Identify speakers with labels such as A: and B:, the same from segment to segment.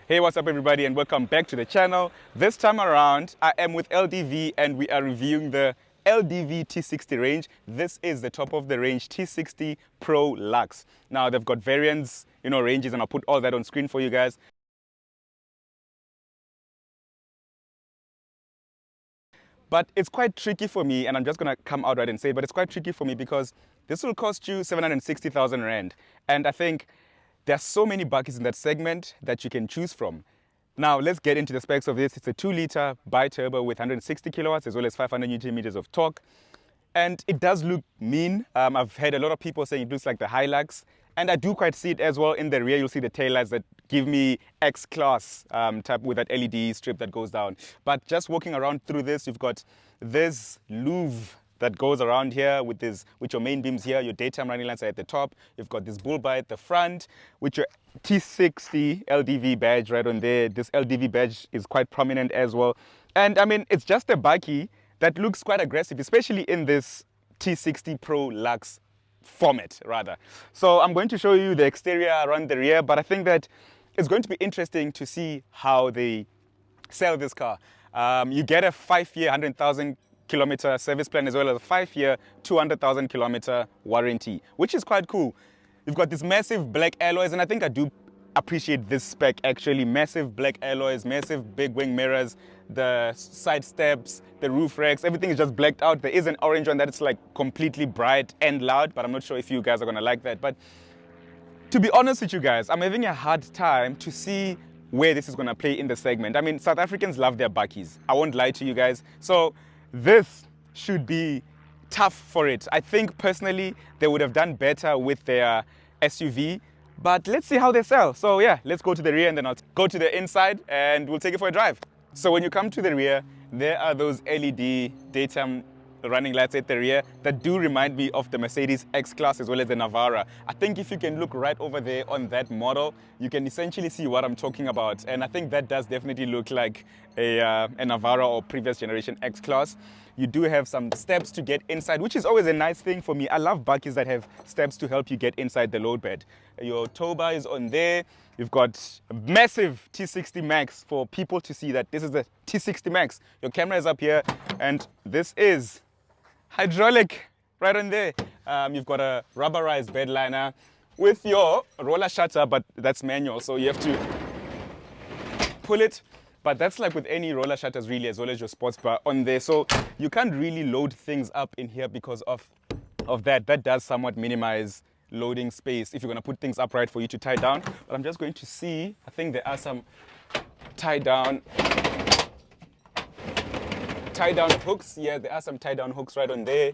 A: Hey, what's up everybody and welcome back to the channel. This time around, I am with LDV and we are reviewing the LDV T60 range. This is the top of the range T60 Pro Luxe. Now they've got variants, ranges, and I'll put all that on screen for you guys. But it's quite tricky for me, and I'm just gonna come out right and say, but it's quite tricky for me because this will cost you 760,000 Rand. And I think there's so many bakkies in that segment that you can choose from. Now, let's get into the specs of this. It's a 2-liter biturbo with 160 kilowatts as well as 500 Newton meters of torque. And it does look mean. I've heard a lot of people saying it looks like the Hilux. And I do quite see it as well. In the rear, you'll see the taillights that give me X-Class type with that LED strip that goes down. But just walking around through this, you've got this louvre that goes around here with your main beams here. Your daytime running lights are at the top. You've got this bull bar at the front with your T60 LDV badge right on there. This LDV badge is quite prominent as well. And I mean, it's just a bakkie that looks quite aggressive, especially in this T60 Pro Luxe format rather. So I'm going to show you the exterior around the rear, but I think that it's going to be interesting to see how they sell this car. You get a 5-year 100,000 kilometer service plan as well as a 5-year 200,000 kilometer warranty, which is quite cool. You've got these massive black alloys, and I think I do appreciate this spec actually. Massive black alloys, massive big wing mirrors, the side steps, the roof racks, everything is just blacked out. There is an orange one that it's like completely bright and loud, but I'm not sure if you guys are gonna like that. But to be honest with you guys, I'm having a hard time to see where this is gonna play in the segment. I mean, South Africans love their bakkies. I won't lie to you guys. So this should be tough for it. I think personally they would have done better with their SUV, but let's see how they sell. So yeah, let's go to the rear and then I'll go to the inside and we'll take it for a drive. So when you come to the rear, there are those LED daytime running lights at the rear that do remind me of the Mercedes X-Class as well as the Navara. I think if you can look right over there on that model, you can essentially see what I'm talking about. And I think that does definitely look like a Navara or previous generation X-Class. You do have some steps to get inside, which is always a nice thing for me. I love bakkies that have steps to help you get inside the load bed. Your tow bar is on there. You've got a massive T60 Max for people to see that this is the T60 Max. Your camera is up here, and this is hydraulic right on there. You've got a rubberized bed liner with your roller shutter, but that's manual, so you have to pull it. But that's like with any roller shutters really, as well as your sports bar on there. So you can't really load things up in here because of that. That does somewhat minimize loading space if you're gonna put things upright for you to tie down. But I'm just going to see, I think there are some tie down hooks. Yeah, there are some tie down hooks right on there.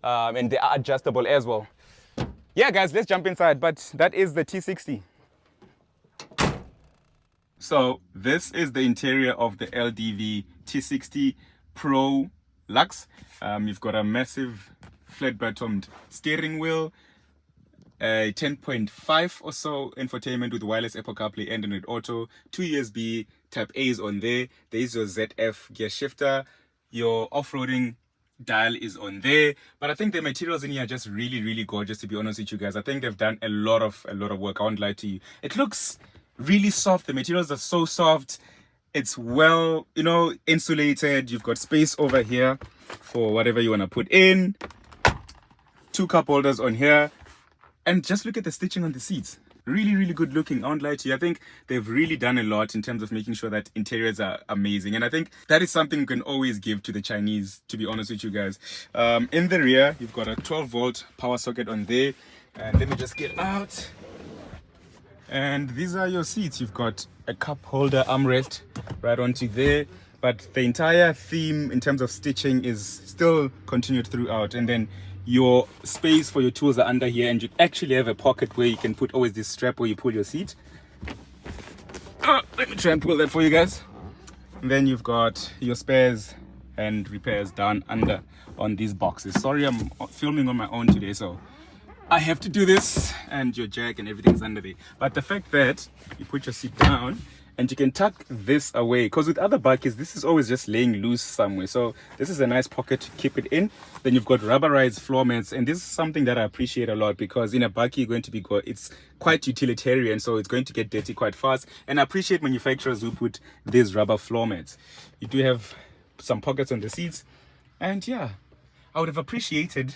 A: And they are adjustable as well. Yeah guys, let's jump inside, but that is the T60. So this is the interior of the LDV T60 Pro Luxe. You've got a massive flat-bottomed steering wheel, a 10.5 or so infotainment with wireless Apple CarPlay and Android Auto, 2 USB Type A's on there. There is your ZF gear shifter. Your off-roading dial is on there. But I think the materials in here are just really, really gorgeous, to be honest with you guys. I think they've done a lot of work. I won't lie to you. It looks really soft. The materials are so soft. It's well, insulated. You've got space over here for whatever you want to put in. 2 cup holders on here. And just look at the stitching on the seats. Really, really good looking. I won't lie to you. I think they've really done a lot in terms of making sure that interiors are amazing. And I think that is something you can always give to the Chinese, to be honest with you guys. In the rear, you've got a 12-volt power socket on there. And let me just get out. And these are your seats. You've got a cup holder armrest right onto there. But the entire theme in terms of stitching is still continued throughout. And then your space for your tools are under here, and you actually have a pocket where you can put always this strap where you pull your seat. Let me try and pull that for you guys. And then you've got your spares and repairs down under on these boxes. Sorry, I'm filming on my own today, so I have to do this, and your jack and everything's under there. But the fact that you put your seat down and you can tuck this away, because with other bakkies this is always just laying loose somewhere. So this is a nice pocket to keep it in. Then you've got rubberized floor mats, and this is something that I appreciate a lot, because in a bakkie you're going to be it's quite utilitarian, so it's going to get dirty quite fast. And I appreciate manufacturers who put these rubber floor mats. You do have some pockets on the seats, and yeah, I would have appreciated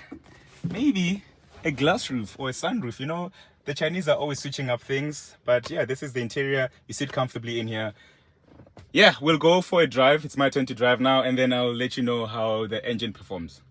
A: maybe a glass roof or a sunroof. You know, the Chinese are always switching up things, but yeah, this is the interior. You sit comfortably in here. Yeah, we'll go for a drive. It's my turn to drive now, and then I'll let you know how the engine performs.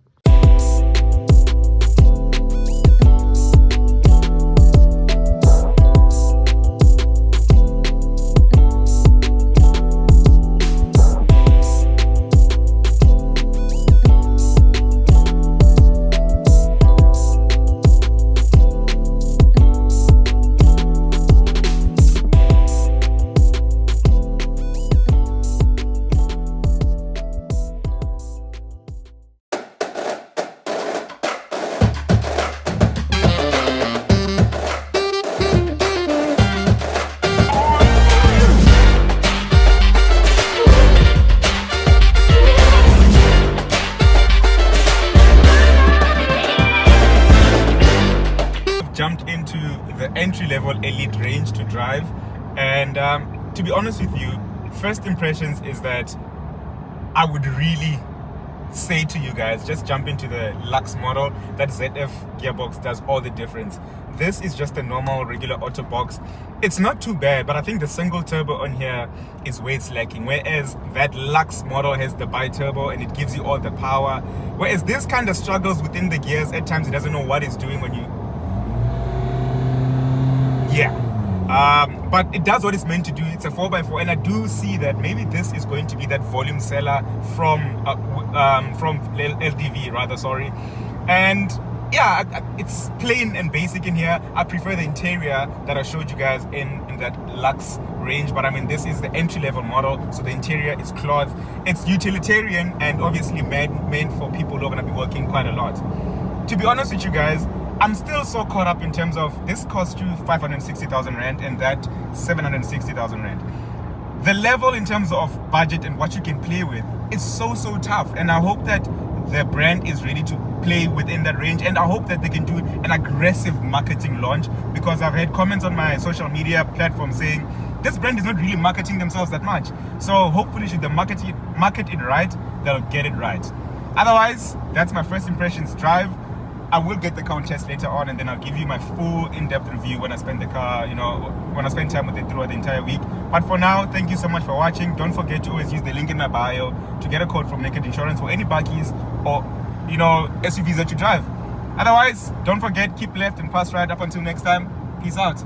A: Jumped into the entry-level Elite range to drive, and to be honest with you, first impressions is that I would really say to you guys, just jump into the Luxe model. That ZF gearbox does all the difference. This is just a normal regular auto box. It's not too bad, but I think the single turbo on here is where it's lacking, whereas that Luxe model has the biturbo and it gives you all the power, whereas this kind of struggles within the gears. At times it doesn't know what it's doing when you but it does what it's meant to do. It's a 4x4, and I do see that maybe this is going to be that volume seller from LDV rather, sorry. And yeah, it's plain and basic in here. I prefer the interior that I showed you guys in that Luxe range, but I mean, this is the entry-level model, so the interior is cloth. It's utilitarian and obviously meant for people who are going to be working quite a lot. To be honest with you guys, I'm still so caught up in terms of this cost you 560,000 Rand and that 760,000 Rand. The level in terms of budget and what you can play with is so tough, and I hope that the brand is ready to play within that range, and I hope that they can do an aggressive marketing launch, because I've had comments on my social media platform saying this brand is not really marketing themselves that much. So hopefully, should they market it right, they'll get it right. Otherwise, that's my first impressions drive. I will get the car test later on, and then I'll give you my full in-depth review when I spend the car, you know, when I spend time with it throughout the entire week. But for now, thank you so much for watching. Don't forget to always use the link in my bio to get a code from Naked Insurance for any bakkies or, you know, SUVs that you drive. Otherwise, don't forget, keep left and pass right. Up until next time, peace out.